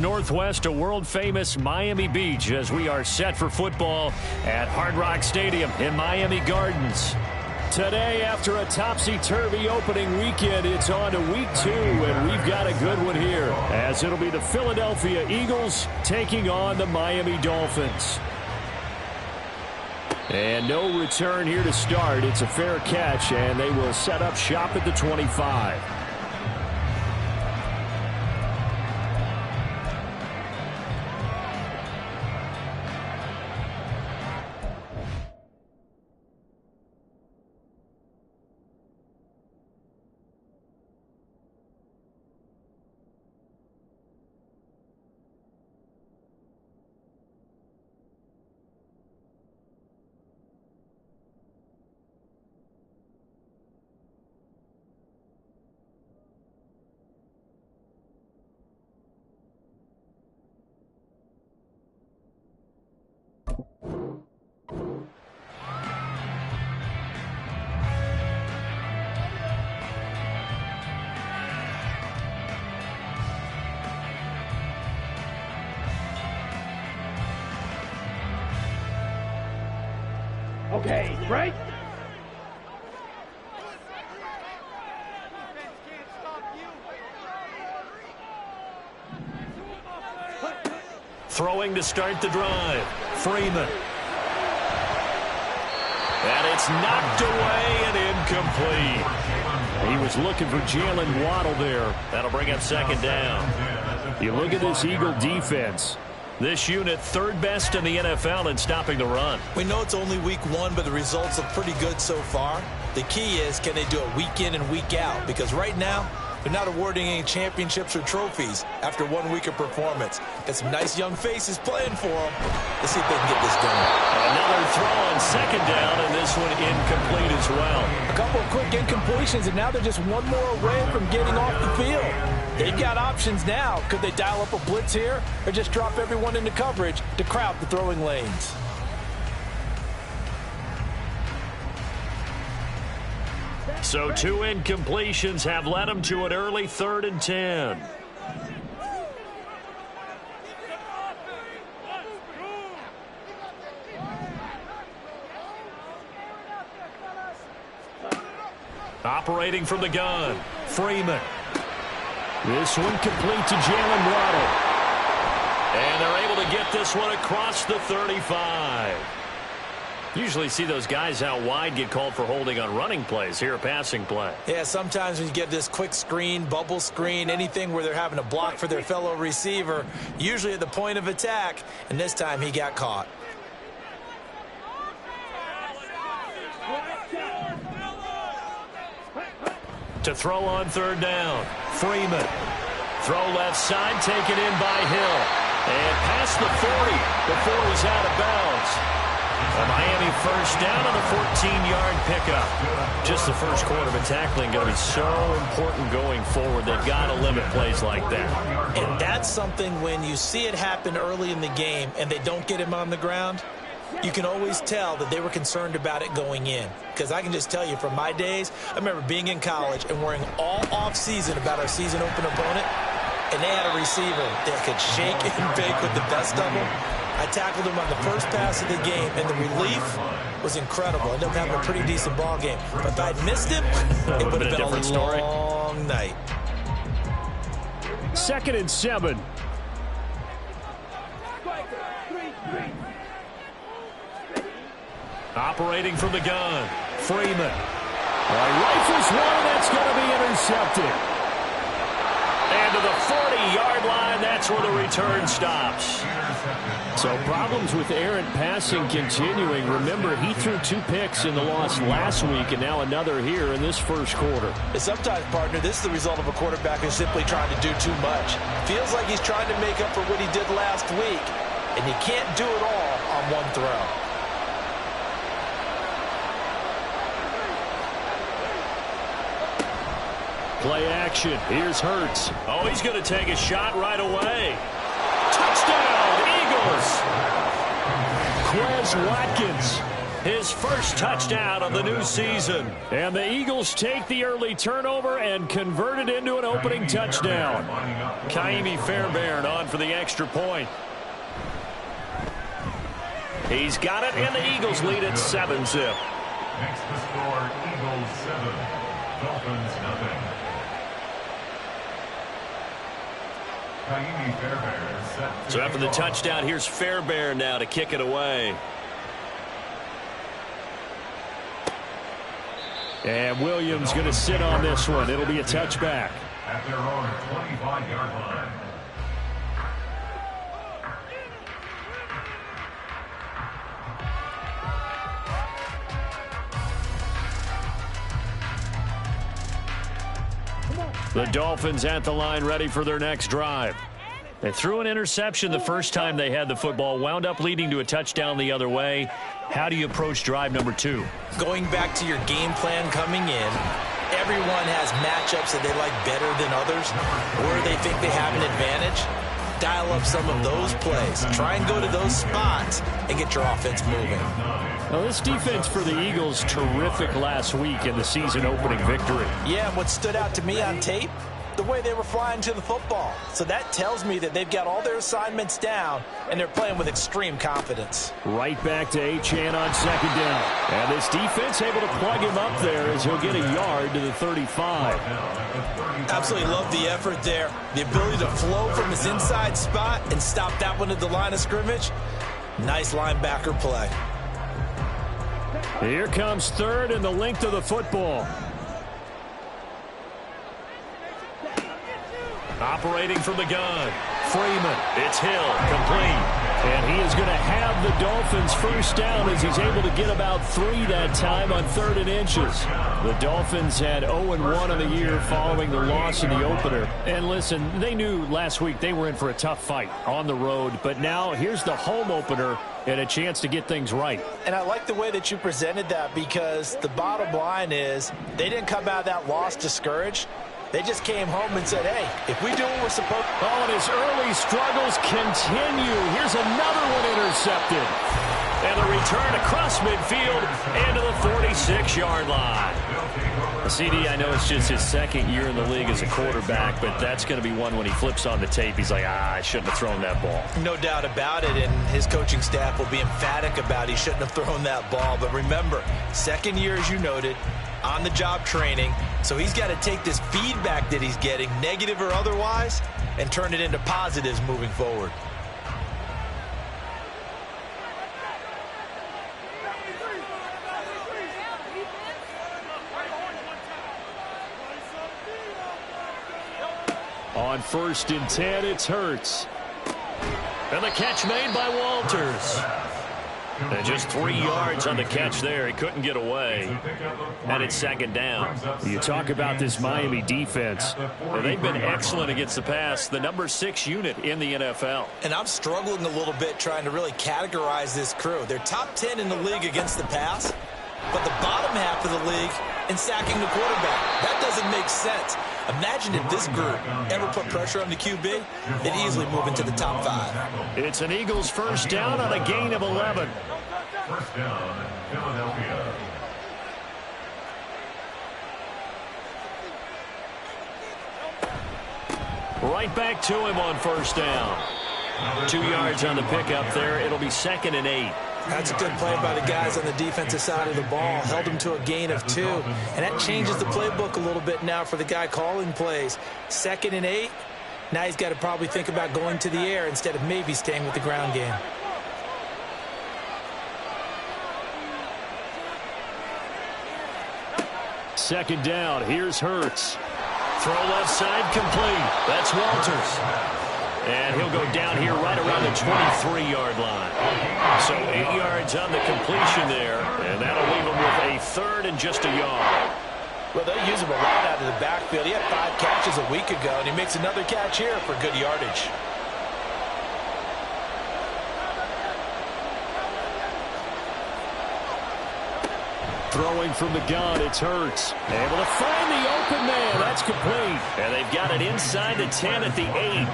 Northwest to world-famous Miami Beach as we are set for football at Hard Rock Stadium in Miami Gardens. Today, after a topsy-turvy opening weekend, it's on to week 2, and we've got a good one here, as it'll be the Philadelphia Eagles taking on the Miami Dolphins. And no return here to start. It's a fair catch, and they will set up shop at the 25. Okay, right? Throwing to start the drive. Freeman. And it's knocked away and incomplete. He was looking for Jalen Waddle there. That'll bring up second down. You look at this Eagle defense. This unit, third best in the NFL in stopping the run. We know it's only week 1, but the results look pretty good so far. The key is, can they do it week in and week out? Because right now, they're not awarding any championships or trophies after 1 week of performance. Got some nice young faces playing for them. Let's see if they can get this done. Another throw on second down, and this one incomplete as well. A couple of quick incompletions, and now they're just one more away from getting off the field. They've got options now. Could they dial up a blitz here or just drop everyone into coverage to crowd the throwing lanes? So 2 incompletions have led them to an early 3rd and 10. Operating from the gun, Freeman. This one complete to Jalen Waddle. And they're able to get this one across the 35. Usually see those guys out wide get called for holding on running plays. Here a passing play. Yeah, sometimes when you get this quick screen, bubble screen, anything where they're having to block for their fellow receiver, usually at the point of attack, and this time he got caught. To throw on 3rd down, Freeman. Throw left side, taken in by Hill. And past the 40 before he's out of bounds. A Miami first down on a 14-yard pickup. Just the first quarter of tackling going to be so important going forward. They've got to limit plays like that. And that's something when you see it happen early in the game and they don't get him on the ground, you can always tell that they were concerned about it going in. Because I can just tell you from my days, I remember being in college and worrying all off-season about our season open opponent, and they had a receiver that could shake and bake with the best of them. I tackled him on the first pass of the game, and the relief was incredible. I ended up having a pretty decent ball game. But if I'd missed him, it would have been a long night. 2nd and 7. Operating from the gun, Freeman. Rifles one, that's going to be intercepted. And to the 40-yard line, that's where the return stops. So problems with errant passing continuing. Remember, he threw 2 picks in the loss last week, and now another here in this first quarter. And sometimes, partner, this is the result of a quarterback who's simply trying to do too much. Feels like he's trying to make up for what he did last week, and you can't do it all on one throw. Play action. Here's Hurts. Oh, he's going to take a shot right away. Touchdown, Eagles. Quez Watkins his first touchdown of the new season. And the Eagles take the early turnover and convert it into an opening touchdown. Kaimi Fairbairn on for the extra point. He's got it, and the Eagles lead at 7-zip. Next to score, Eagles 7, Dolphins nothing. Kaimi Fairbairn set. So after the touchdown, here's Fairbairn now to kick it away. And Williams going to sit on this one. It'll be a touchback. At their own 25-yard line. The Dolphins at the line ready for their next drive. They threw an interception the first time they had the football, wound up leading to a touchdown the other way. How do you approach drive number 2? Going back to your game plan coming in, everyone has matchups that they like better than others, where they think they have an advantage. Dial up some of those plays. Try and go to those spots and get your offense moving. Well, this defense for the Eagles, terrific last week in the season opening victory. Yeah, and what stood out to me on tape, the way they were flying to the football. So that tells me that they've got all their assignments down, and they're playing with extreme confidence. Right back to Achane on second down. And this defense able to plug him up there as he'll get a yard to the 35. Absolutely love the effort there. The ability to flow from his inside spot and stop that one at the line of scrimmage. Nice linebacker play. Here comes third and the length of the football. Operating from the gun. Freeman. It's Hill. Complete. And he is going to have the Dolphins first down as he's able to get about 3 that time on 3rd and inches. The Dolphins had 0-1 on the year following the loss in the opener. And listen, they knew last week they were in for a tough fight on the road. But now here's the home opener and a chance to get things right. And I like the way that you presented that, because the bottom line is they didn't come out of that loss discouraged. They just came home and said, hey, if we do what we're supposed to. Oh, and his early struggles continue. Here's another one intercepted. And the return across midfield into the 46-yard line. CD, I know it's just his second year in the league as a quarterback, but that's going to be one when he flips on the tape. He's like, I shouldn't have thrown that ball. No doubt about it, and his coaching staff will be emphatic about he shouldn't have thrown that ball. But remember, second year, as you noted, on-the-job training, so he's got to take this feedback that he's getting, negative or otherwise, and turn it into positives moving forward. On 1st and 10, it's Hurts. And the catch made by Walters. And just 3 yards on the catch there. He couldn't get away. And it's 2nd down. You talk about this Miami defense. Well, they've been excellent against the pass. The number 6 unit in the NFL. And I'm struggling a little bit trying to really categorize this crew. They're top 10 in the league against the pass, but the bottom half of the league in sacking the quarterback. That doesn't make sense. Imagine if this group ever put pressure on the QB, they'd easily move into the top 5. It's an Eagles first down on a gain of 11. First down, Philadelphia. Right back to him on 1st down. 2 yards on the pickup there. It'll be 2nd and 8. That's a good play by the guys on the defensive side of the ball. Held him to a gain of 2. And that changes the playbook a little bit now for the guy calling plays. 2nd and 8. Now he's got to probably think about going to the air instead of maybe staying with the ground game. Second down. Here's Hurts. Throw left side complete. That's Walters. And he'll go down here right around the 23-yard line. So 8 yards on the completion there, and that'll leave him with a 3rd and just a yard. Well, they use him a lot out of the backfield. He had 5 catches a week ago, and he makes another catch here for good yardage. Throwing from the gun, it's Hurts. Able to find the open man. That's complete. And they've got it inside the 10 at the 8.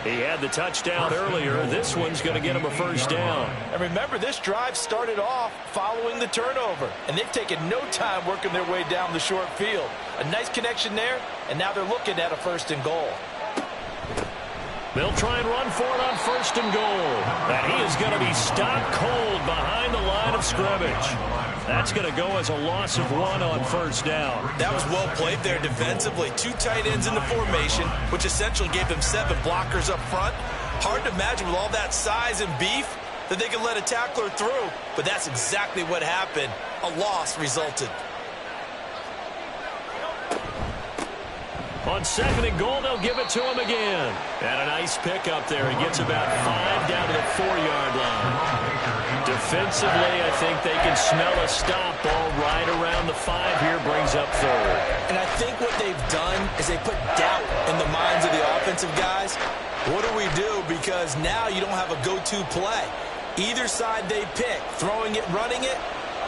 He had the touchdown earlier. This one's going to get him a first down. And remember, this drive started off following the turnover, and they've taken no time working their way down the short field. A nice connection there, and now they're looking at a 1st and goal. They'll try and run for it on 1st and goal. And he is going to be stopped cold behind the line of scrimmage. That's going to go as a loss of 1 on 1st down. That was well played there defensively. 2 tight ends in the formation, which essentially gave them 7 blockers up front. Hard to imagine with all that size and beef that they could let a tackler through, but that's exactly what happened. A loss resulted. On 2nd and goal, they'll give it to him again. And a nice pickup there. He gets about 5 down to the 4-yard line. Defensively, I think they can smell a stop. Ball right around the 5 here, brings up 3rd. And I think what they've done is they put doubt in the minds of the offensive guys. What do we do? Because now you don't have a go-to play. Either side they pick, throwing it, running it,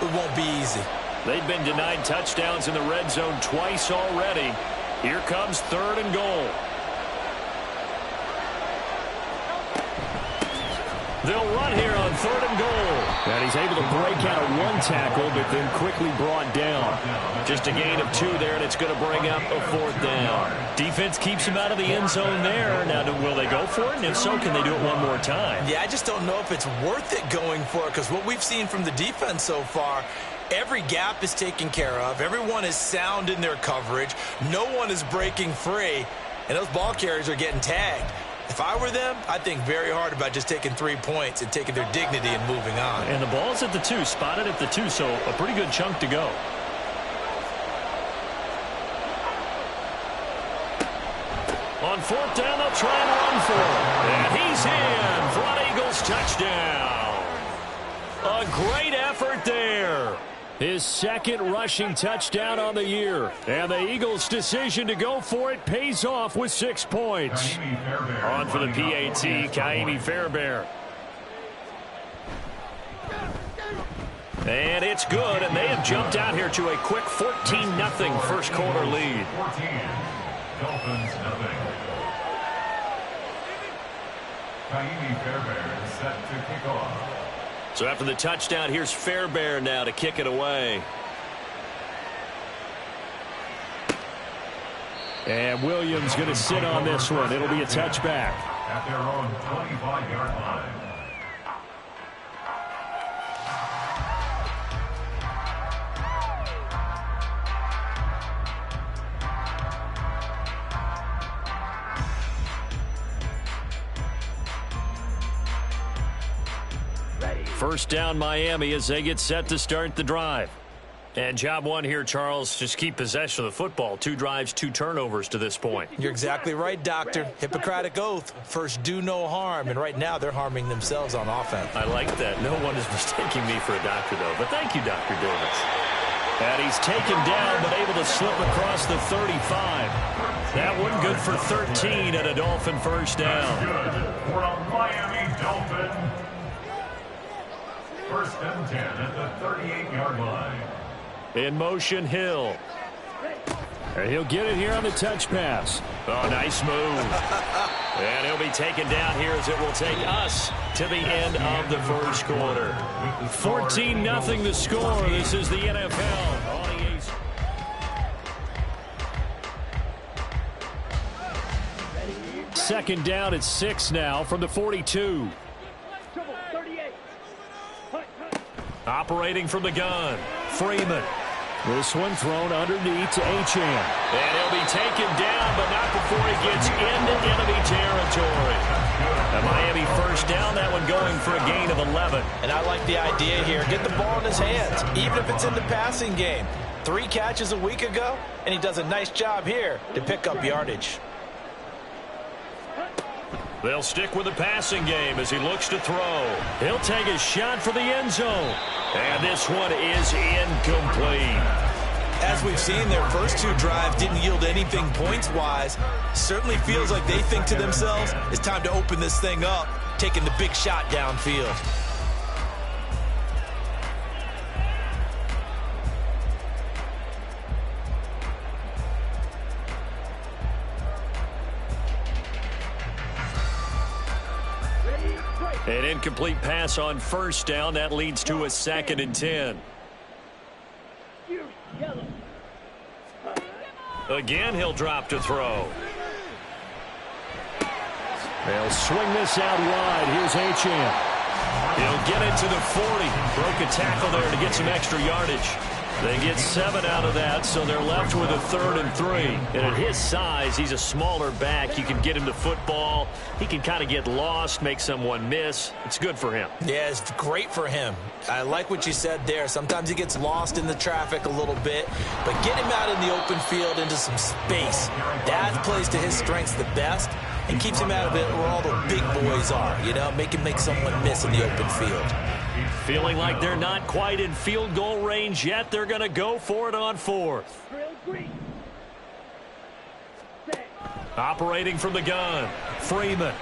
it won't be easy. They've been denied touchdowns in the red zone twice already. Here comes 3rd and goal. They'll run here on 3rd and goal. And he's able to break out of 1 tackle, but then quickly brought down. Just a gain of 2 there, and it's going to bring up a 4th down. Defense keeps him out of the end zone there. Now, will they go for it? And if so, can they do it one more time? Yeah, I just don't know if it's worth it going for it, because what we've seen from the defense so far, every gap is taken care of. Everyone is sound in their coverage. No one is breaking free, and those ball carriers are getting tagged. If I were them, I'd think very hard about just taking 3 points and taking their dignity and moving on. And the ball's at the 2, spotted at the 2, so a pretty good chunk to go. On 4th down, they'll try and run for it. And he's in for an Eagles touchdown. A great effort there. His 2nd rushing touchdown on the year. And the Eagles' decision to go for it pays off with 6 points. On for the PAT, Kaimi Fairbairn. And it's good, and they have jumped out here to a quick 14-0 first quarter lead. 14, Dolphins nothing. Kaimi Fairbairn set to kick off. So after the touchdown, here's Fairbairn now to kick it away. And Williams going to sit on this one. It'll be a touchback. At their own 25-yard line. First down, Miami, as they get set to start the drive. And job 1 here, Charles, just keep possession of the football. 2 drives, 2 turnovers to this point. You're exactly right, Doctor. Hippocratic oath. First, do no harm. And right now, they're harming themselves on offense. I like that. No one is mistaking me for a doctor, though. But thank you, Dr. Davis. And he's taken down, but able to slip across the 35. That one good for 13 and a Dolphin first down. Good for a Miami Dolphin. First and 10 at the 38-yard line. In motion, Hill. And he'll get it here on the touch pass. Oh, nice move. And he'll be taken down here as it will take us to the end of the first quarter. 14-0 the score. This is the NFL on EA's. Second down at 6 now from the 42. Operating from the gun, Freeman. This one thrown underneath to Achane. And he'll be taken down, but not before he gets into enemy territory. A Miami first down, that one going for a gain of 11. And I like the idea here. Get the ball in his hands, even if it's in the passing game. 3 catches a week ago, and he does a nice job here to pick up yardage. They'll stick with the passing game as he looks to throw. He'll take a shot for the end zone. And this one is incomplete. As we've seen, their first 2 drives didn't yield anything points-wise. Certainly feels like they think to themselves, it's time to open this thing up, taking the big shot downfield. An incomplete pass on first down. That leads to a 2nd and 10. Again, he'll drop to throw. They'll swing this out wide. Here's Achane. He'll get it to the 40. Broke a tackle there to get some extra yardage. They get 7 out of that, so they're left with a 3rd and 3. And at his size, he's a smaller back. You can get him the football. He can kind of get lost, make someone miss. It's good for him. Yeah, it's great for him. I like what you said there. Sometimes he gets lost in the traffic a little bit, but get him out in the open field into some space. That plays to his strengths the best and keeps him out of it where all the big boys are, you know, make him make someone miss in the open field. Feeling like they're not quite in field goal range yet. They're going to go for it on 4th. Operating from the gun, Freeman.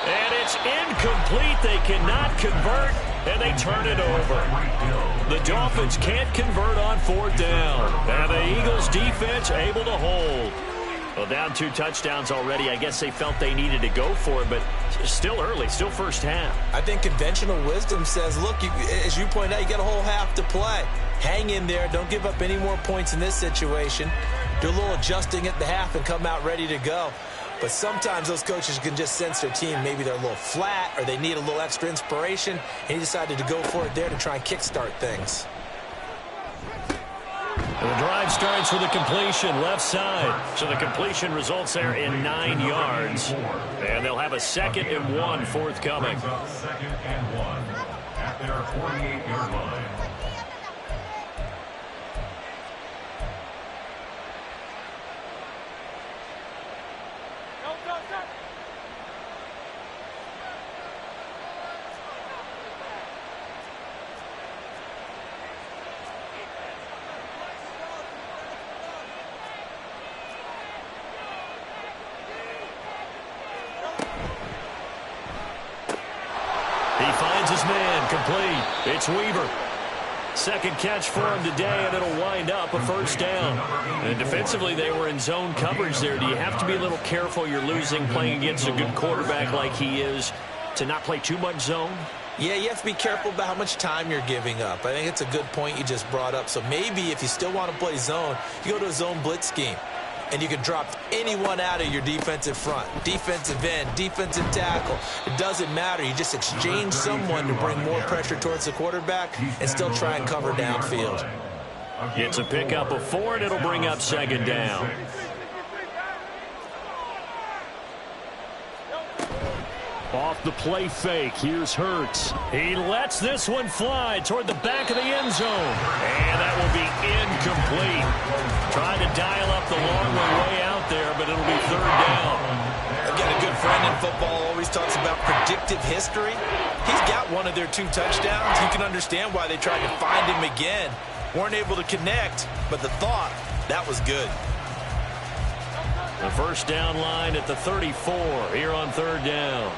And it's incomplete. They cannot convert, and they turn it over. The Dolphins can't convert on 4th down. And the Eagles defense able to hold. Well, down 2 touchdowns already. I guess they felt they needed to go for it, but still early, still first half. I think conventional wisdom says, look, as you point out, you got a whole half to play. Hang in there. Don't give up any more points in this situation. Do a little adjusting at the half and come out ready to go. But sometimes those coaches can just sense their team. Maybe they're a little flat or they need a little extra inspiration. And he decided to go for it there to try and kickstart things. And the drive starts with a completion left side. So the completion results there in 9 yards. And they'll have a 2nd and 1 forthcoming. 2nd and 1 at their 48-yard line. His man complete. It's Weaver. 2nd catch for him today, and it'll wind up a 1st down. And defensively, they were in zone coverage there. Do you have to be a little careful? You're losing playing against a good quarterback like he is to not play too much zone? Yeah, you have to be careful about how much time you're giving up. I think it's a good point you just brought up. So maybe if you still want to play zone, you go to a zone blitz scheme. And you can drop anyone out of your defensive front. Defensive end, defensive tackle. It doesn't matter. You just exchange someone to bring more pressure towards the quarterback and still try and cover downfield. It's a pickup of 4, and it'll bring up 2nd down. Off the play fake, here's Hurts. He lets this one fly toward the back of the end zone. And that will be incomplete. Trying to dial up the long way out there, but it'll be 3rd down. I've got a good friend in football, always talks about predictive history. He's got one of their 2 touchdowns. You can understand why they tried to find him again. Weren't able to connect, but the thought, that was good. The 1st down line at the 34 here on 3rd down.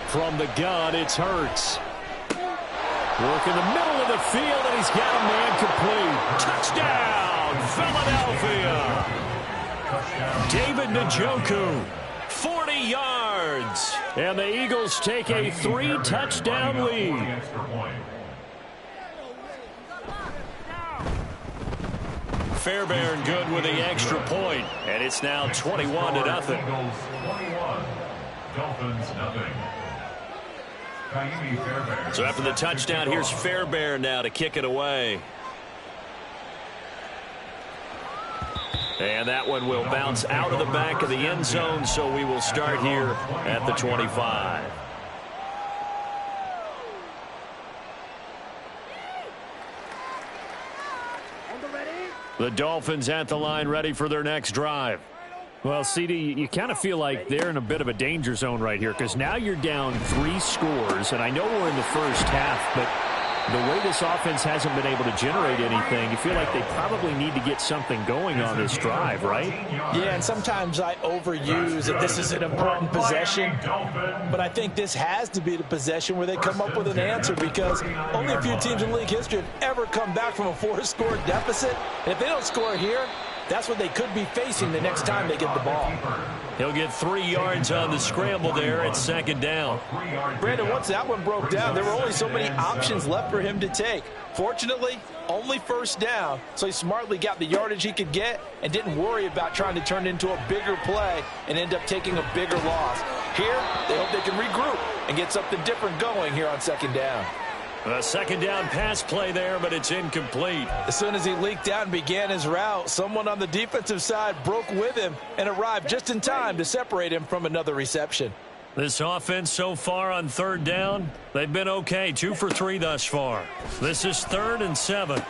From the gun, it's Hurts. Work in the middle of the field, and he's got a man complete. Touchdown, Philadelphia. David Njoku, 40 yards. And the Eagles take a 3-touchdown lead. Fairbairn good with the extra point, and it's now 21-0. Eagles 21, Dolphins nothing. So after the touchdown, here's Fairbairn now to kick it away. And that one will bounce out of the back of the end zone, so we will start here at the 25. The Dolphins at the line, ready for their next drive. Well, CD, you kind of feel like they're in a bit of a danger zone right here because now you're down 3 scores, and I know we're in the first half, but The way this offense hasn't been able to generate anything, you feel like they probably need to get something going on this drive, right? Yeah, and sometimes I overuse that this is an important possession, but I think this has to be the possession where they come up with an answer, because only a few teams in league history have ever come back from a 4-score deficit. And if they don't score here, that's what they could be facing the next time they get the ball. He'll get 3 yards on the scramble there at second down. Brandon, once that one broke down, there were only so many options left for him to take. Fortunately, only first down, so he smartly got the yardage he could get and didn't worry about trying to turn it into a bigger play and end up taking a bigger loss. Here, they hope they can regroup and get something different going here on second down. A second down pass play there, but it's incomplete. As soon as he leaked out and began his route, someone on the defensive side broke with him and arrived just in time to separate him from another reception. This offense so far on third down, they've been okay. 2 for 3 thus far. This is 3rd and 7.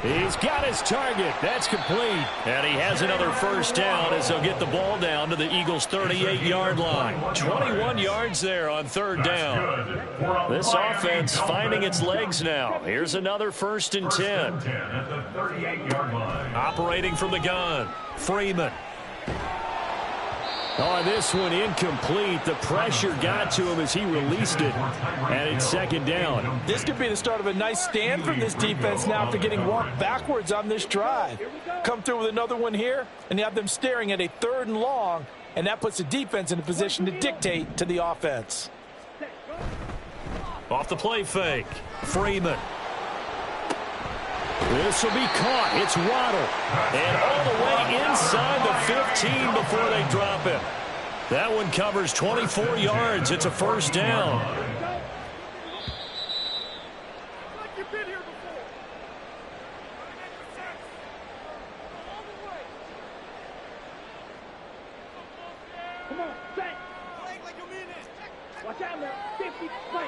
He's got his target. That's complete. And he has another first down as they'll get the ball down to the Eagles' 38-yard line. 21 yards there on third down. This offense finding its legs now. Here's another 1st and 10. Operating from the gun, Freeman. Oh, this one incomplete. The pressure got to him as he released it, and it's second down. This could be the start of a nice stand from this defense now after getting walked backwards on this drive. Come through with another one here, and you have them staring at a 3rd and long, and that puts the defense in a position to dictate to the offense. Off the play fake, Freeman. This will be caught. It's Waddle. And all the way inside the 15 before they drop him. That one covers 24 yards. It's a first down. Come on, set. Watch out now. 50, play.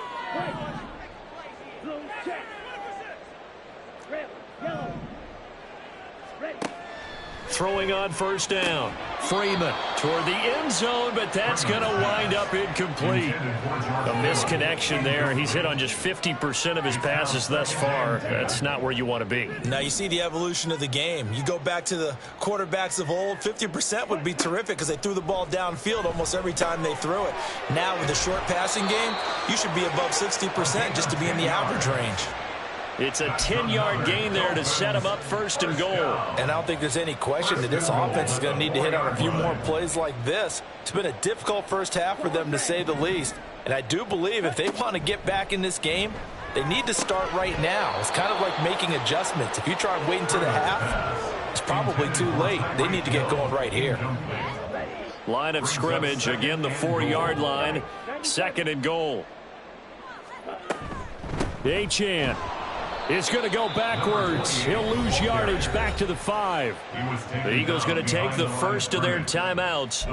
Blue, check. Red, yellow. Ready. Throwing on first down. Freeman toward the end zone, but that's going to wind up incomplete. A misconnection there. He's hit on just 50% of his passes thus far. That's not where you want to be. Now you see the evolution of the game. You go back to the quarterbacks of old, 50% would be terrific because they threw the ball downfield almost every time they threw it. Now with the short passing game, you should be above 60% just to be in the average range. It's a 10-yard gain there to set him up 1st and goal. And I don't think there's any question that this offense is going to need to hit on a few more plays like this. It's been a difficult first half for them, to say the least. And I do believe if they want to get back in this game, they need to start right now. It's kind of like making adjustments. If you try and wait until the half, it's probably too late. They need to get going right here. Line of scrimmage, again the 4-yard line, 2nd and goal. Achane is going to go backwards. He'll lose yardage back to the 5. The Eagles going to take the first of their timeouts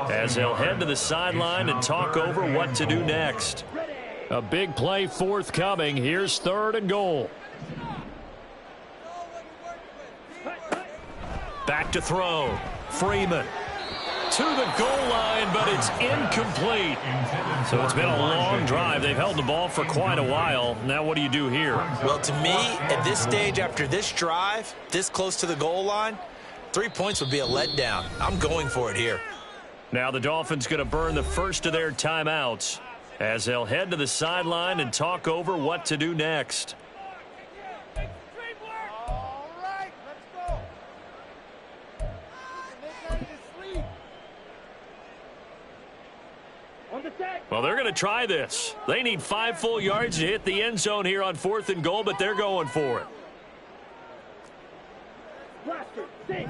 as they'll head to the sideline and talk over what to do next. A big play forthcoming. Here's 3rd and goal. Back to throw. Freeman to the goal line, but it's incomplete. So it's been a long drive. They've held the ball for quite a while. Now what do you do here? Well, to me, at this stage after this drive, this close to the goal line, 3 points would be a letdown. I'm going for it here. Now the Dolphins going to burn the first of their timeouts as they'll head to the sideline and talk over what to do next. Well, they're going to try this. They need 5 full yards to hit the end zone here on 4th and goal, but they're going for it.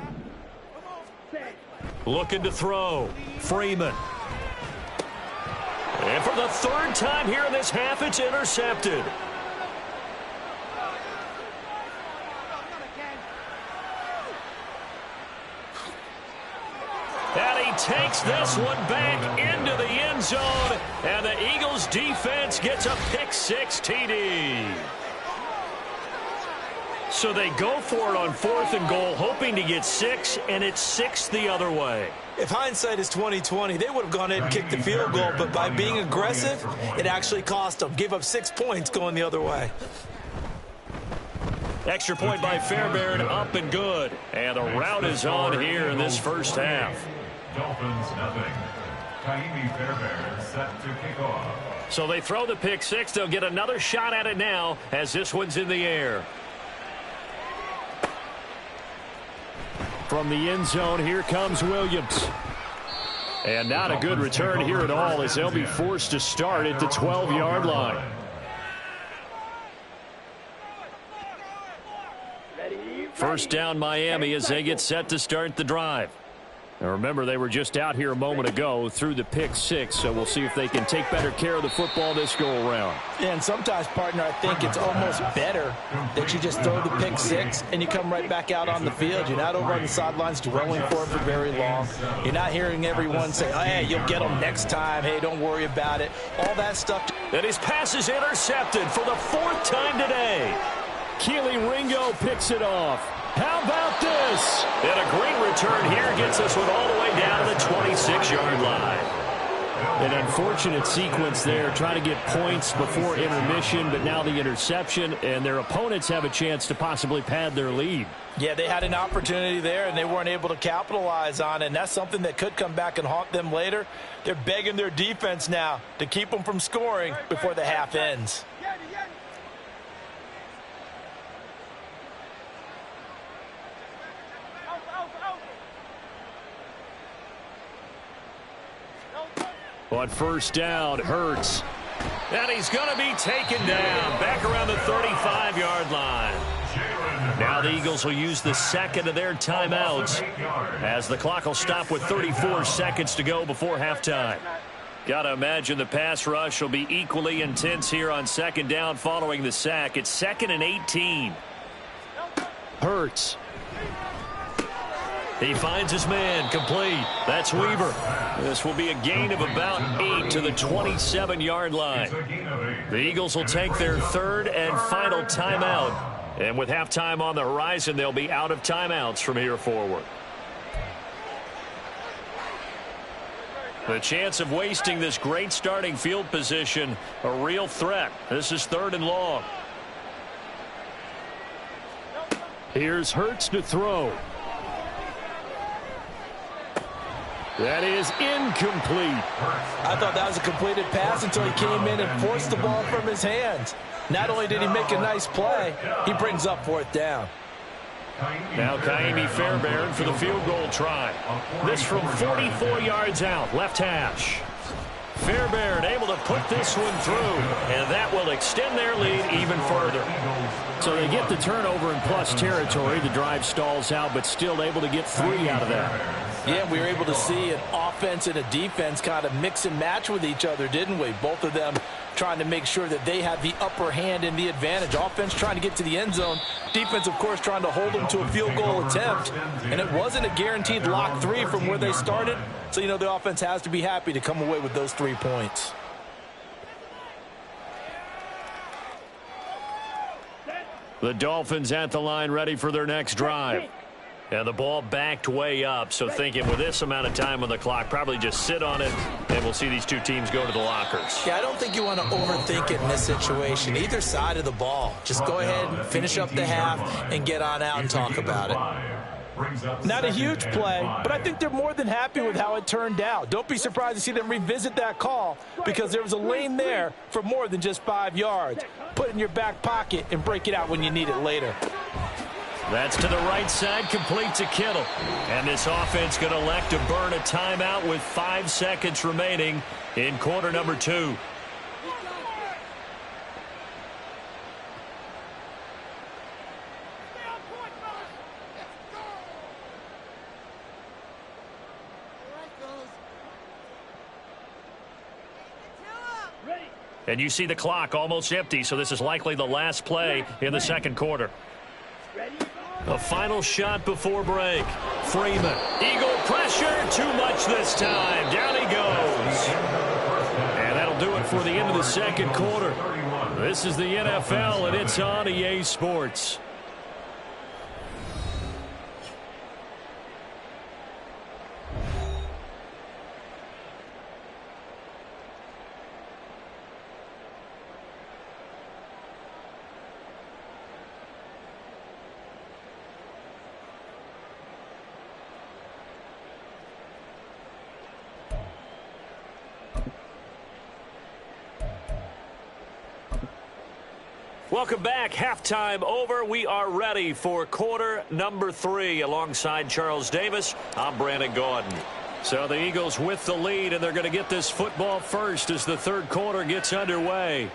Looking to throw. Freeman. And for the 3rd time here in this half, it's intercepted. And he takes this one back into the end zone, and the Eagles defense gets a pick-6 TD. So they go for it on 4th and goal, hoping to get 6, and it's 6 the other way. If hindsight is 20/20, they would have gone ahead and kicked the field goal, but by being aggressive, it actually cost them. Gave up 6 points going the other way. Extra point by Fairbairn, up and good. And a rout is on here in this first half. Dolphins nothing. Kaimi Fairbairn set to kick off. So they throw the pick six. They'll get another shot at it now as this one's in the air. From the end zone, here comes Williams. And not a good return here at all as they'll be forced to start at the 12-yard line. First down Miami as they get set to start the drive. Now remember, they were just out here a moment ago through the pick six, so we'll see if they can take better care of the football this go around. And sometimes, partner, I think it's almost better that you just throw the pick six and you come right back out on the field. You're not over on the sidelines dwelling for it for very long. You're not hearing everyone say, oh, hey, you'll get them next time. Hey, don't worry about it. All that stuff. And his pass is intercepted for the 4th time today. Keely Ringo picks it off. How about this? And a great return here gets this one all the way down to the 26-yard line. An unfortunate sequence there, trying to get points before intermission, but now the interception, and their opponents have a chance to possibly pad their lead. Yeah, they had an opportunity there, and they weren't able to capitalize on it, and that's something that could come back and haunt them later. They're begging their defense now to keep them from scoring before the half ends. On first down, Hurts. And he's going to be taken down back around the 35-yard line. Now the Eagles will use the second of their timeouts as the clock will stop with 34 seconds to go before halftime. Got to imagine the pass rush will be equally intense here on second down following the sack. It's 2nd and 18. Hurts. He finds his man, complete. That's Weaver. This will be a gain of about 8 to the 27-yard line. The Eagles will take their 3rd and final timeout. And with halftime on the horizon, they'll be out of timeouts from here forward. The chance of wasting this great starting field position, a real threat. This is 3rd and long. Here's Hurts to throw. That is incomplete. I thought that was a completed pass until he came in and forced the ball from his hands. Not only did he make a nice play, he brings up 4th down. Now Kaimi Fairbairn for the field goal try. This from 44 yards out, left hash. Fairbairn able to put this one through, and that will extend their lead even further. So they get the turnover in plus territory. The drive stalls out, but still able to get 3 out of that. Yeah, we were able to see an offense and a defense kind of mix and match with each other, didn't we? Both of them trying to make sure that they had the upper hand and the advantage. Offense trying to get to the end zone. Defense, of course, trying to hold them to a field goal attempt. And it wasn't a guaranteed lock 3 from where they started. So, you know, the offense has to be happy to come away with those 3 points. The Dolphins at the line ready for their next drive. And the ball backed way up, so thinking with this amount of time on the clock, probably just sit on it, and we'll see these two teams go to the lockers. Yeah, I don't think you want to overthink it in this situation. Either side of the ball. Just go ahead and finish up the half and get on out and talk about it. Not a huge play, but I think they're more than happy with how it turned out. Don't be surprised to see them revisit that call because there was a lane there for more than just 5 yards. Put it in your back pocket and break it out when you need it later. That's to the right side, complete to Kittle. And this offense going to elect to burn a timeout with 5 seconds remaining in quarter number 2. And you see the clock almost empty, so this is likely the last play in the second quarter. A final shot before break. Freeman. Eagle pressure. Too much this time. Down he goes. And that'll do it for the end of the second quarter. This is the NFL, and it's on EA Sports. Welcome back. Halftime over. We are ready for quarter number 3. Alongside Charles Davis, I'm Brandon Gaudin. So the Eagles with the lead, and they're going to get this football first as the third quarter gets underway.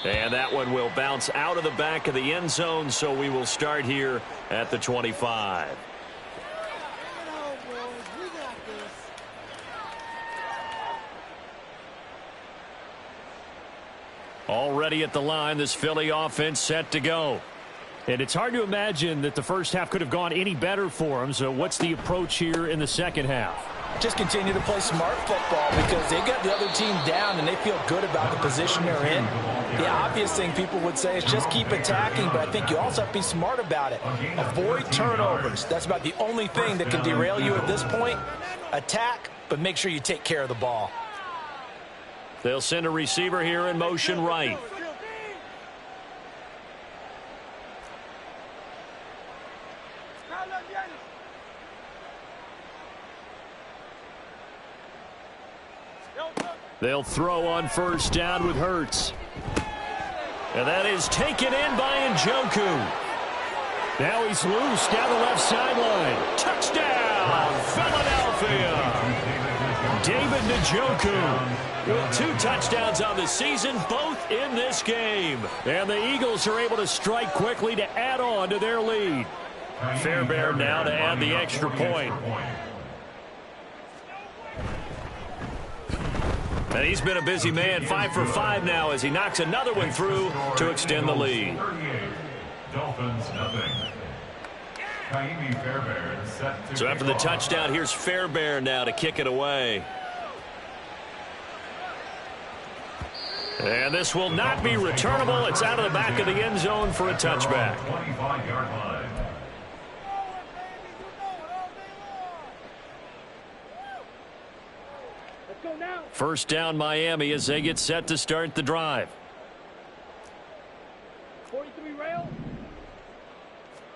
And that one will bounce out of the back of the end zone, so we will start here at the 25. Already at the line, this Philly offense set to go. And it's hard to imagine that the first half could have gone any better for them. So what's the approach here in the second half? Just continue to play smart football because they got the other team down and they feel good about the position they're in. The obvious thing people would say is just keep attacking, but I think you also have to be smart about it. Avoid turnovers. That's about the only thing that can derail you at this point. Attack, but make sure you take care of the ball. They'll send a receiver here in motion right. They'll throw on first down with Hurts. And that is taken in by Njoku. Now he's loose down the left sideline. Touchdown, Philadelphia. David Njoku with 2 touchdowns on the season, both in this game. And the Eagles are able to strike quickly to add on to their lead. Fairbairn now to add the extra point. And he's been a busy man, 5 for 5 now as he knocks another one through to extend the lead. Dolphins nothing. So after the touchdown, here's Fairbairn now to kick it away. And this will not be returnable. It's out of the back of the end zone for a touchback. 25-yard line. First down Miami as they get set to start the drive. 43 rail.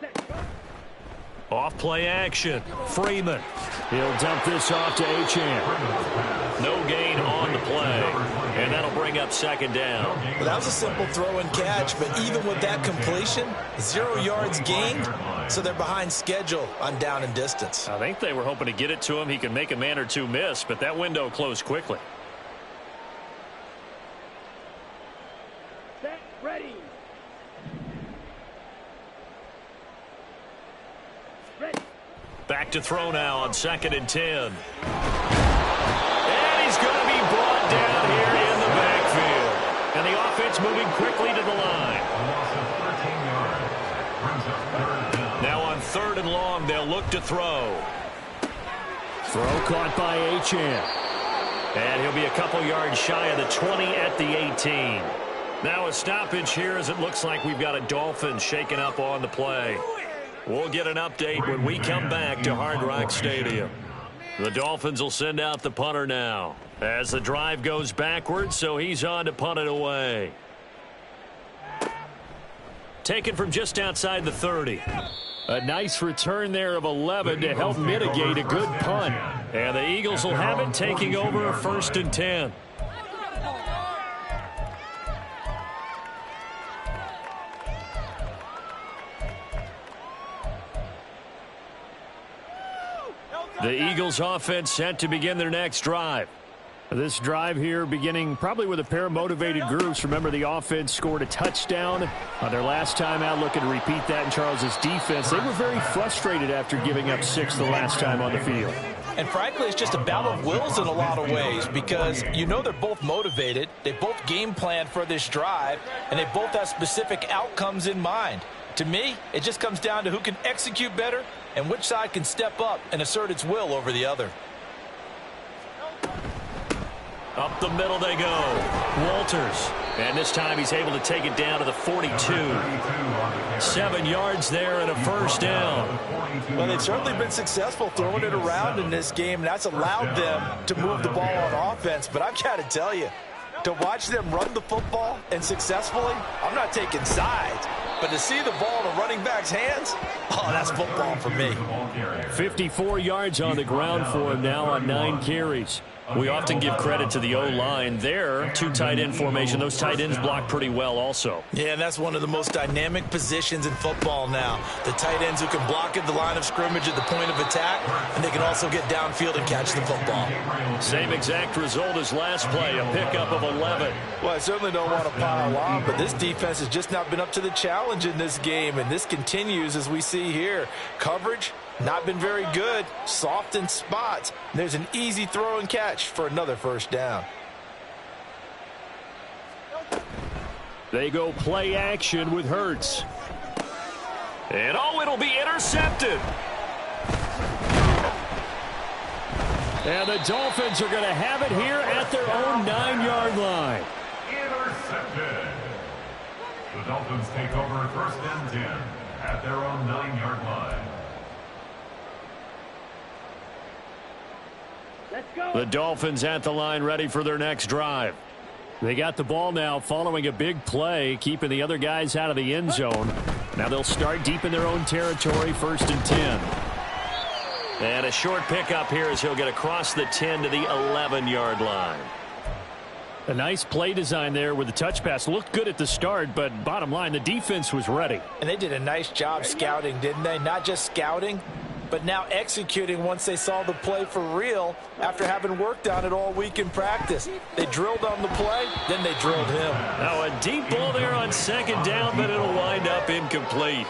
Set, go. Off play action. Freeman. He'll dump this off to Achane. No gain on the play. And that'll bring up second down. Well, that was a simple throw and catch, but even with that completion, 0 yards gained, so they're behind schedule on down and distance. I think they were hoping to get it to him. He can make a man or two miss, but that window closed quickly. Set, ready. Ready. Back to throw now on 2nd and 10. And he's going to be brought down here in the backfield. And the offense moving quickly to the line. Now on 3rd and long, they'll look to throw. Throw caught by Achane. And he'll be a couple yards shy of the 20 at the 18. Now a stoppage here as it looks like we've got a Dolphin shaken up on the play. We'll get an update when we come back to Hard Rock Stadium. The Dolphins will send out the punter now as the drive goes backwards, so he's on to punt it away. Taken from just outside the 30. A nice return there of 11 to help mitigate a good punt. And the Eagles will have it taking over 1st and 10. The Eagles offense set to begin their next drive. This drive here beginning probably with a pair of motivated groups. Remember, the offense scored a touchdown on their last time out, looking to repeat that in Charles's defense. They were very frustrated after giving up 6 the last time on the field. And frankly, it's just a battle of wills in a lot of ways because you know they're both motivated. They both game plan for this drive, and they both have specific outcomes in mind. To me, it just comes down to who can execute better and which side can step up and assert its will over the other. Up the middle they go. Walters. And this time he's able to take it down to the 42. 7 yards there and a first down. Well, they've certainly been successful throwing it around in this game, and that's allowed them to move the ball on offense. But I've got to tell you, to watch them run the football and successfully, I'm not taking sides. But to see the ball in a running back's hands, oh, that's football for me. 54 yards on the ground for him now on 9 carries. We often give credit to the O-line. There, two tight end formation. Those tight ends block pretty well also. Yeah, and that's one of the most dynamic positions in football now. The tight ends who can block at the line of scrimmage at the point of attack, and they can also get downfield and catch the football. Same exact result as last play, a pickup of 11. Well, I certainly don't want to pile on, but this defense has just not been up to the challenge in this game, and this continues as we see here. Coverage, not been very good, soft in spots. There's an easy throw and catch for another first down. They go play action with Hurts. And it'll be intercepted. And the Dolphins are going to have it here at their own 9-yard line. Intercepted. The Dolphins take over first and 10 at their own 9-yard line. Let's go. The Dolphins at the line ready for their next drive. They got the ball now following a big play, keeping the other guys out of the end zone. Now they'll start deep in their own territory, first and 10. And a short pickup here as he'll get across the 10 to the 11-yard line. A nice play design there with the touch pass. Looked good at the start, but bottom line, the defense was ready. And they did a nice job scouting, didn't they? Not just scouting, but now executing once they saw the play for real after having worked on it all week in practice. They drilled on the play, then they drilled him. Now a deep ball there on second down, but it'll wind up incomplete.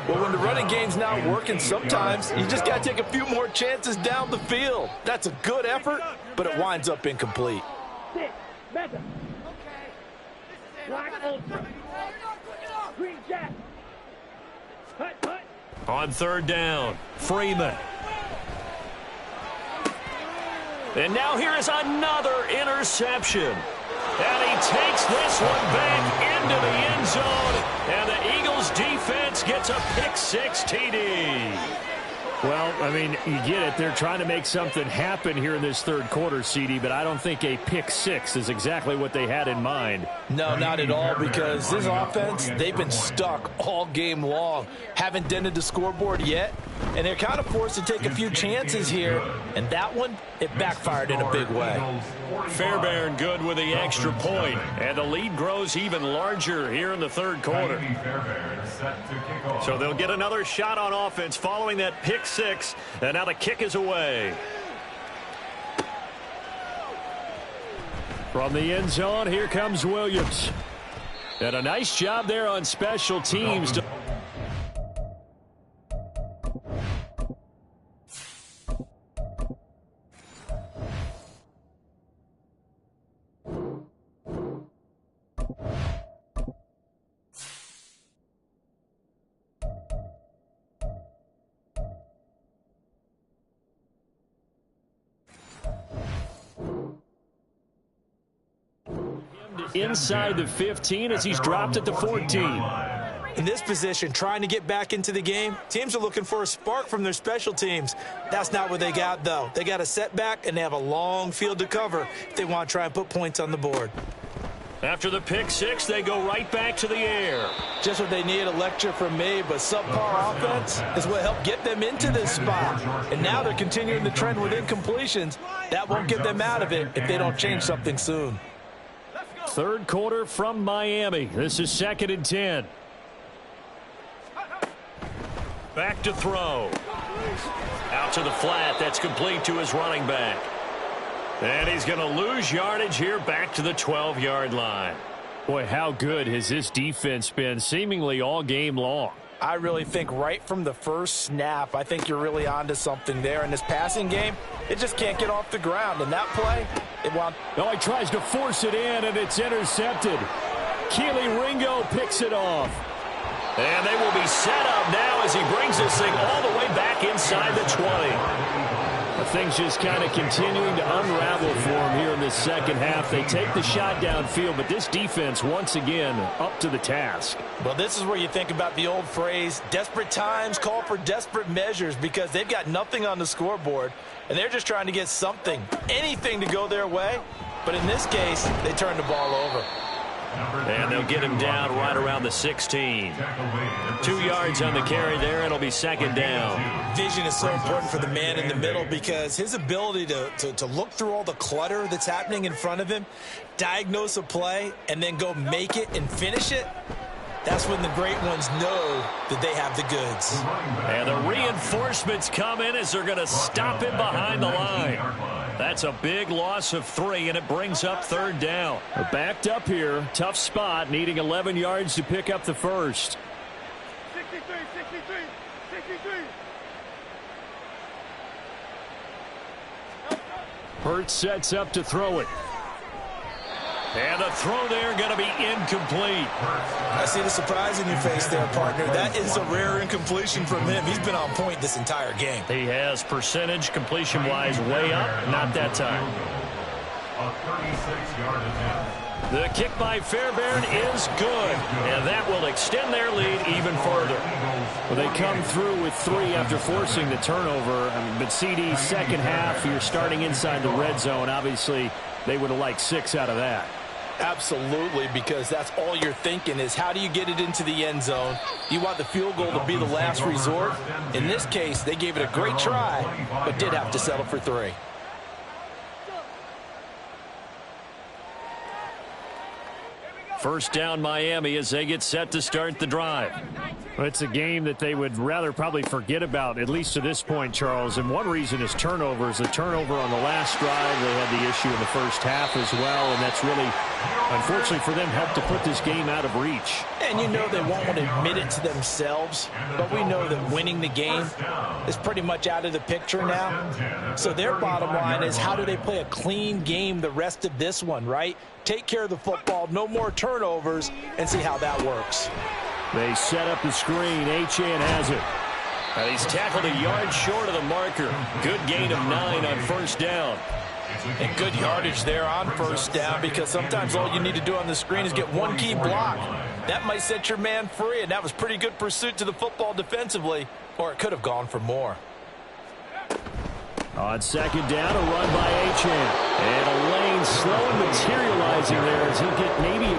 Well, when the running game's not working, sometimes you just got to take a few more chances down the field. That's a good effort, but it winds up incomplete. Six. Meta. Black Ultra. Green Jack. Hut. On third down, Freeman. And now here is another interception. And he takes this one back into the end zone. And the Eagles defense gets a pick-6 TD. Well, I mean, you get it. They're trying to make something happen here in this third quarter, CD, but I don't think a pick-6 is exactly what they had in mind. No, not at all, because this offense, they've been stuck all game long. Haven't dented the scoreboard yet, and they're kind of forced to take a few chances here, and that one, it backfired in a big way. Fairbairn good with the extra point, and the lead grows even larger here in the third quarter. So they'll get another shot on offense following that pick-6, and now the kick is away. From the end zone, here comes Williams. And a nice job there on special teams. Inside the 15 as he's dropped at the 14. In this position, trying to get back into the game, teams are looking for a spark from their special teams. That's not what they got, though. They got a setback, and they have a long field to cover if they want to try and put points on the board. After the pick-6, they go right back to the air. Just what they need, a lecture from me, but subpar offense is what helped get them into this spot. And now they're continuing the trend with incompletions. That won't get them out of it if they don't change something soon. Third quarter from Miami. This is second and 10. Back to throw. Out to the flat. That's complete to his running back. And he's going to lose yardage here back to the 12-yard line. Boy, how good has this defense been seemingly all game long? I really think right from the first snap, I think you're really onto something there. In this passing game, it just can't get off the ground. And that play, it won. Oh, he tries to force it in, and it's intercepted. Keely Ringo picks it off. And they will be set up now as he brings this thing all the way back inside the 20. Things just kind of continuing to unravel for him here in this second half. They take the shot downfield, but this defense, once again, up to the task. Well, this is where you think about the old phrase, desperate times call for desperate measures, because they've got nothing on the scoreboard, and they're just trying to get something, anything to go their way. But in this case, they turn the ball over. And they'll get him down right around the 16. 2 yards on the carry there, and it'll be second down. Vision is so important for the man in the middle because his ability to look through all the clutter that's happening in front of him, diagnose a play, and then go make it and finish it, that's when the great ones know that they have the goods. And the reinforcements come in as they're going to stop him behind the line. That's a big loss of 3, and it brings up third down. They're backed up here. Tough spot, needing 11 yards to pick up the first. 63, 63, 63. Hurts sets up to throw it. And the throw there going to be incomplete. I see the surprise in your face there, partner. That is a rare incompletion from him. He's been on point this entire game. He has percentage completion-wise way up. Not that time. A 36-yard attempt. The kick by Fairbairn is good. And that will extend their lead even further. Well, they come through with 3 after forcing the turnover. But CD, second half, you're starting inside the red zone. Obviously, they would have liked 6 out of that. Absolutely, because that's all you're thinking is how do you get it into the end zone? You want the field goal to be the last resort. In this case, they gave it a great try, but did have to settle for 3. First down Miami as they get set to start the drive. Well, it's a game that they would rather probably forget about, at least to this point, Charles. And one reason is turnovers. The turnover on the last drive, they had the issue in the first half as well. And that's really, unfortunately for them, helped to put this game out of reach. And you know they won't want to admit it to themselves, but we know that winning the game is pretty much out of the picture now. So their bottom line is how do they play a clean game the rest of this one, right? Take care of the football, no more turnovers, and see how that works. They set up the screen. Achane has it. And he's tackled a yard short of the marker. Good gain of 9 on first down. And good yardage there on first down because sometimes all you need to do on the screen is get one key block. That might set your man free, and that was pretty good pursuit to the football defensively, or it could have gone for more. On second down, a run by Achane. And a lane slow and materializing there as he'll get maybe...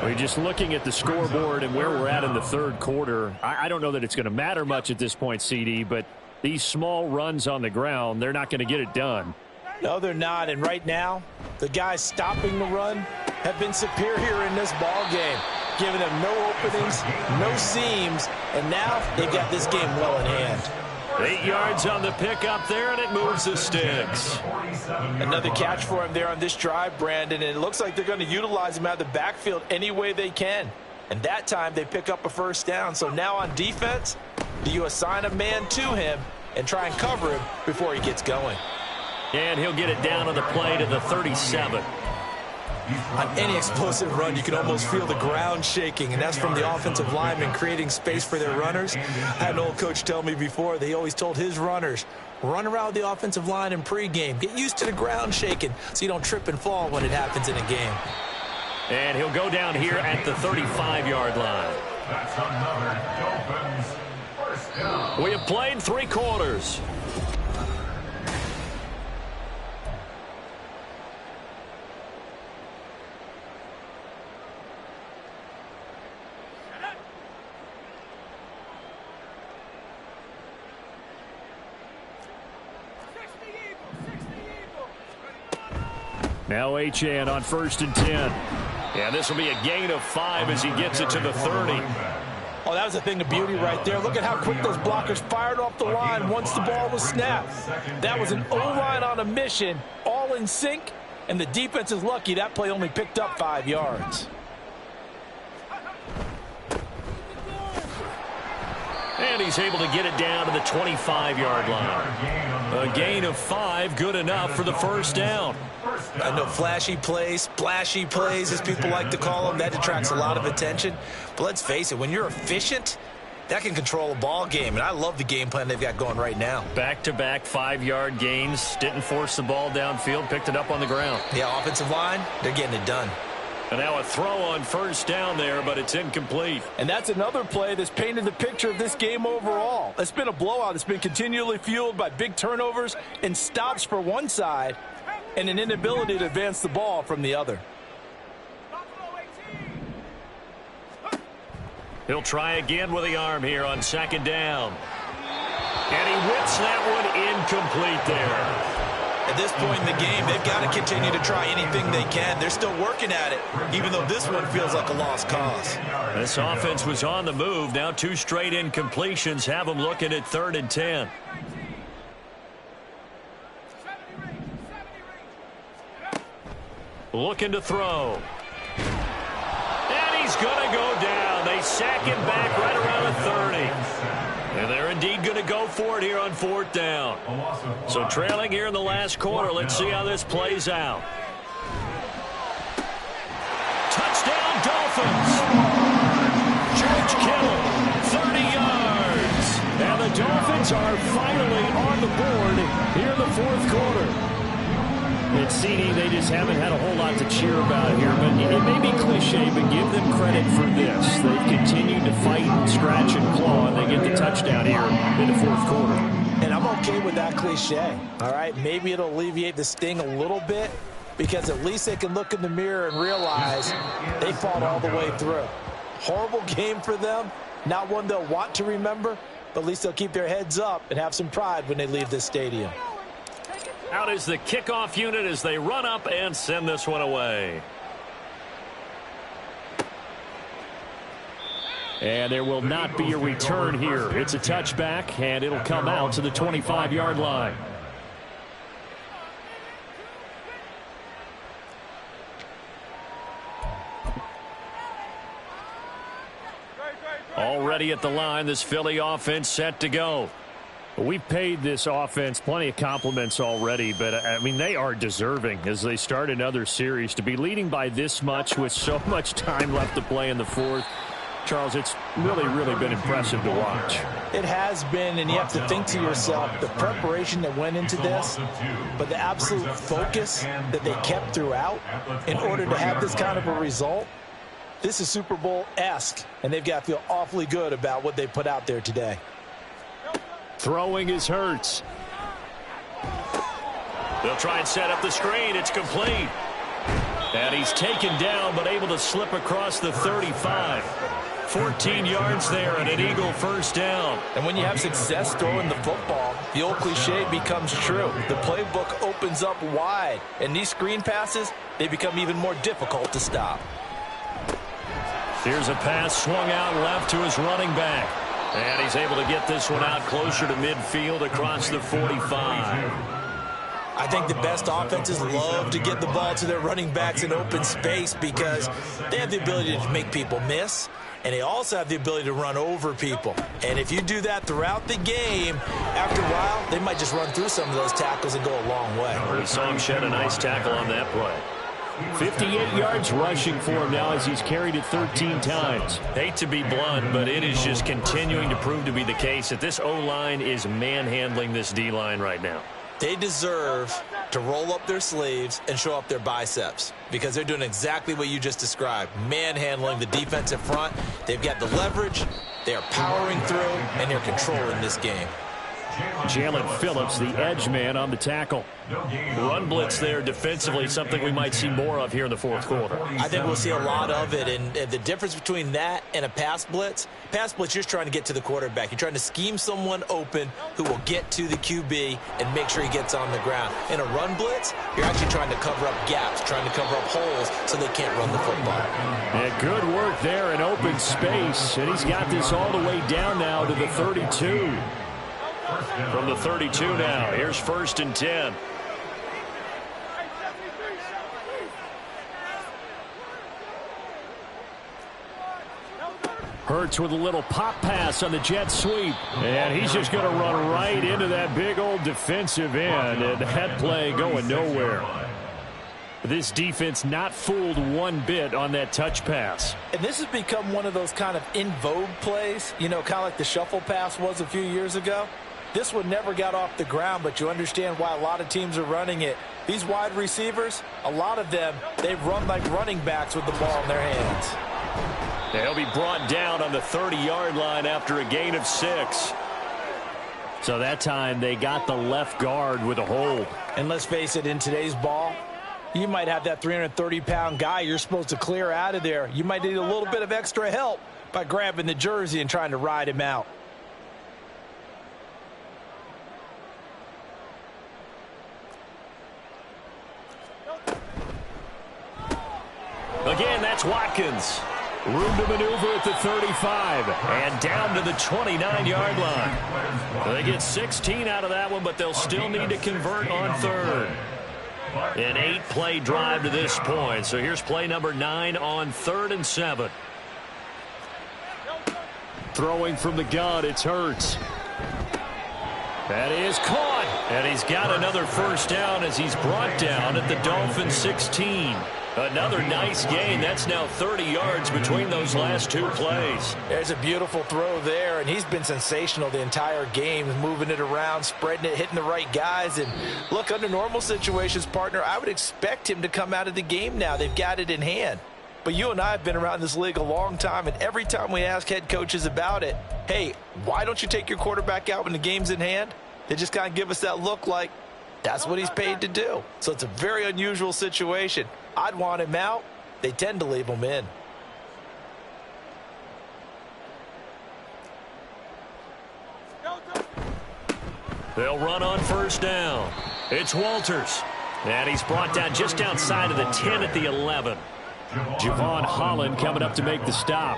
We're just looking at the scoreboard and where we're at in the third quarter. I don't know that it's going to matter much at this point, CD, but these small runs on the ground, they're not going to get it done. No, they're not. And right now, the guys stopping the run have been superior in this ball game, giving them no openings, no seams, and now they've got this game well in hand. 8 yards on the pickup there, and it moves the sticks. Another catch for him there on this drive, Brandon, and it looks like they're going to utilize him out of the backfield any way they can. And that time they pick up a first down. So now on defense, do you assign a man to him and try and cover him before he gets going? And he'll get it down on the play to the 37. On any explosive run, you can almost feel the ground shaking, and that's from the offensive linemen creating space for their runners. I had an old coach tell me before, they always told his runners, run around the offensive line in pregame. Get used to the ground shaking so you don't trip and fall when it happens in a game. And he'll go down here at the 35-yard line. That's another Dolphins first down. We have played 3 quarters. Now Achane on 1st and 10. Yeah, this will be a gain of 5 as he gets it to the 30. Oh, that was a thing of beauty right there. Look at how quick those blockers fired off the line once the ball was snapped. That was an O-line on a mission, all in sync, and the defense is lucky that play only picked up 5 yards. And he's able to get it down to the 25-yard line. A gain of 5, good enough for the first down. I know flashy plays, splashy plays, as people like to call them, that attracts a lot of attention. But let's face it, when you're efficient, that can control a ball game, and I love the game plan they've got going right now. Back-to-back 5-yard gains, didn't force the ball downfield, picked it up on the ground. Yeah, offensive line, they're getting it done. And now a throw on first down there, but it's incomplete. And that's another play that's painted the picture of this game overall. It's been a blowout. It's been continually fueled by big turnovers and stops for one side and an inability to advance the ball from the other. He'll try again with the arm here on second down. And he whips that one incomplete there. At this point in the game, they've got to continue to try anything they can. They're still working at it, even though this one feels like a lost cause. This offense was on the move. Now 2 straight incompletions have them looking at 3rd and 10. Looking to throw. And he's going to go down. They sack him back right around the 30. And they're indeed going to go for it here on 4th down. So trailing here in the last quarter. Let's see how this plays out. Touchdown Dolphins. George Kittle, 30 yards. And the Dolphins are finally on the board here in the 4th quarter. And CD, they just haven't had a whole lot to cheer about here, but it may be cliche, but give them credit for this. They've continued to fight and scratch and claw, and they get the touchdown here in the 4th quarter. And I'm okay with that cliche, all right? Maybe it'll alleviate the sting a little bit, because at least they can look in the mirror and realize they fought all the way through. Horrible game for them, not one they'll want to remember, but at least they'll keep their heads up and have some pride when they leave this stadium. Out is the kickoff unit as they run up and send this one away. And there will not be a return here. It's a touchback, and it'll come out to the 25-yard line. Already at the line, this Philly offense set to go. We've paid this offense plenty of compliments already, but, I mean, they are deserving as they start another series. To be leading by this much with so much time left to play in the 4th, Charles, it's really, really been impressive to watch. It has been, and you have to think to yourself, the preparation that went into this, but the absolute focus that they kept throughout in order to have this kind of a result. This is Super Bowl-esque, and they've got to feel awfully good about what they put out there today. Throwing is Hurts. They'll try and set up the screen. It's complete. And he's taken down, but able to slip across the 35. 14 yards there and an Eagle first down. And when you have success throwing the football, the old cliche becomes true. The playbook opens up wide, and these screen passes, they become even more difficult to stop. Here's a pass swung out left to his running back. And he's able to get this one out closer to midfield across the 45. I think the best offenses love to get the ball to their running backs in open space because they have the ability to make people miss, and they also have the ability to run over people. And if you do that throughout the game, after a while, they might just run through some of those tackles and go a long way. We saw him shed a nice tackle on that play. 58 yards rushing for him now as he's carried it 13 times. Hate to be blunt, but it is just continuing to prove to be the case that this O-line is manhandling this D-line right now. They deserve to roll up their sleeves and show up their biceps because they're doing exactly what you just described, manhandling the defensive front. They've got the leverage, they are powering through, and they're controlling this game. Jalen Phillips, the edge man on the tackle. Run blitz there defensively, something we might see more of here in the 4th quarter. I think we'll see a lot of it, and the difference between that and a pass blitz, you're just trying to get to the quarterback. You're trying to scheme someone open who will get to the QB and make sure he gets on the ground. In a run blitz, you're actually trying to cover up gaps, trying to cover up holes so they can't run the football. And good work there in open space, and he's got this all the way down now to the 32. From the 32 now, here's 1st and 10. Hurts with a little pop pass on the jet sweep. And he's just going to run right into that big old defensive end. And that play going nowhere. This defense not fooled one bit on that touch pass. And this has become one of those kind of in vogue plays, you know, kind of like the shuffle pass was a few years ago. This one never got off the ground, but you understand why a lot of teams are running it. These wide receivers, a lot of them, they run like running backs with the ball in their hands. They'll be brought down on the 30-yard line after a gain of 6. So that time they got the left guard with a hold. And let's face it, in today's ball, you might have that 330-pound guy you're supposed to clear out of there. You might need a little bit of extra help by grabbing the jersey and trying to ride him out. Again, that's Watkins. Room to maneuver at the 35 and down to the 29-yard line. They get 16 out of that one, but they'll still need to convert on third. An 8-play drive to this point. So here's play number 9 on 3rd and 7. Throwing from the gun, it's Hurts. That is caught. And he's got another first down as he's brought down at the Dolphins 16. Another nice gain. That's now 30 yards between those last 2 plays. There's a beautiful throw there, and he's been sensational the entire game, moving it around, spreading it, hitting the right guys. And look, under normal situations, partner, I would expect him to come out of the game now. They've got it in hand. But you and I have been around this league a long time, and every time we ask head coaches about it, hey, why don't you take your quarterback out when the game's in hand? They just kind of give us that look like that's what he's paid to do. So it's a very unusual situation. I'd want him out. They tend to leave him in. They'll run on first down. It's Walters. And he's brought down just outside of the 10 at the 11. Javon Holland coming up to make the stop.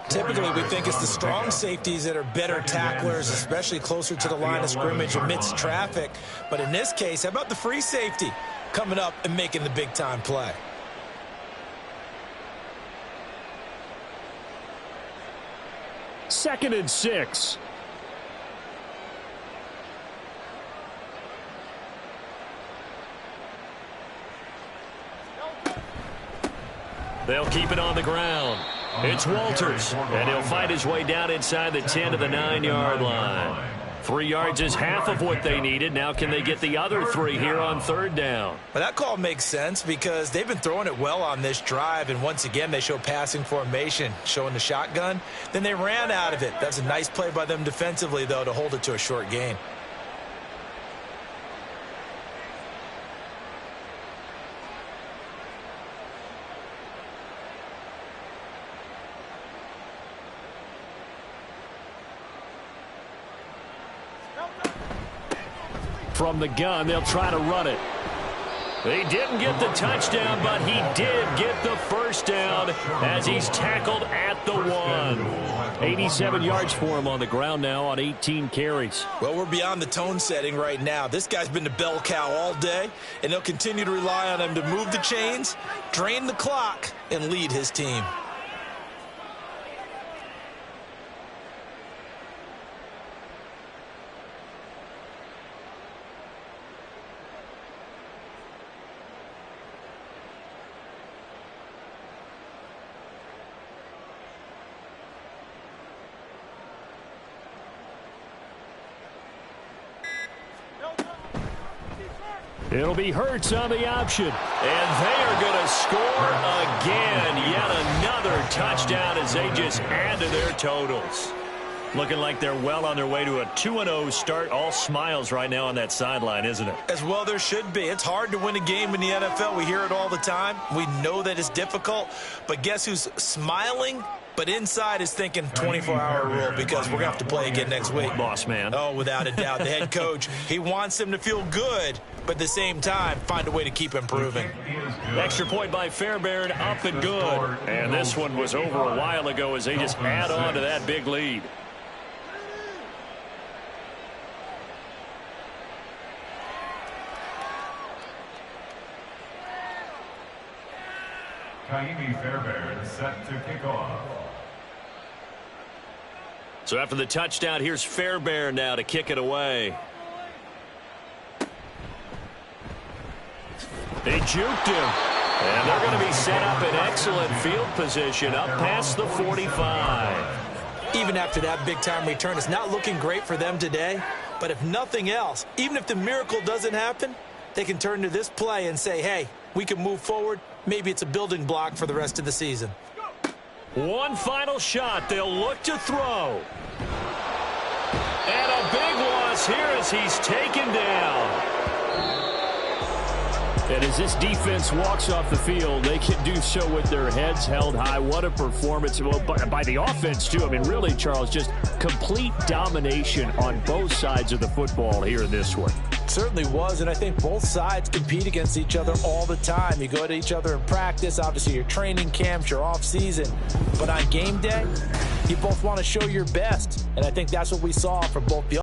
Typically, we think it's the strong safeties that are better tacklers, especially closer to the line of scrimmage amidst traffic. But in this case, how about the free safety coming up and making the big-time play? Second and 6. They'll keep it on the ground. It's Walters, and he'll fight his way down inside the 10 to the 9-yard line. 3 yards is half of what they needed. Now can they get the other 3 here on third down? Well, that call makes sense because they've been throwing it well on this drive, and once again they show passing formation, showing the shotgun. Then they ran out of it. That's a nice play by them defensively, though, to hold it to a short gain. From the gun, they'll try to run it. He didn't get the touchdown, but he did get the first down as he's tackled at the 1. 87 yards for him on the ground now on 18 carries. Well, we're beyond the tone setting right now. This guy's been the bell cow all day, and they'll continue to rely on him to move the chains, drain the clock, and lead his team. It'll be Hurts on the option. And they are going to score again. Yet another touchdown as they just add to their totals. Looking like they're well on their way to a 2-0 start. All smiles right now on that sideline, isn't it? As well there should be. It's hard to win a game in the NFL. We hear it all the time. We know that it's difficult. But guess who's smiling? But inside is thinking 24-hour rule because we're going to have to play again next week. Boss man. Oh, without a doubt. The head coach, he wants them to feel good, but at the same time, find a way to keep improving. Extra point by Fairbairn, up and good. And this one was over a while ago as they just add on to that big lead. Fairbairn set to kick off. So after the touchdown, here's Fairbairn now to kick it away. They juked him. And they're going to be set up in excellent field position up past the 45. Even after that big-time return, it's not looking great for them today. But if nothing else, even if the miracle doesn't happen, they can turn to this play and say, hey, we can move forward. Maybe it's a building block for the rest of the season. One final shot. They'll look to throw. And a big loss here as he's taken down. And as this defense walks off the field, they can do so with their heads held high. What a performance by the offense, too. I mean, really, Charles, just complete domination on both sides of the football here in this one. Certainly was, and I think both sides compete against each other all the time. You go to each other in practice, obviously your training camps, your off-season. But on game day, you both want to show your best, and I think that's what we saw from both the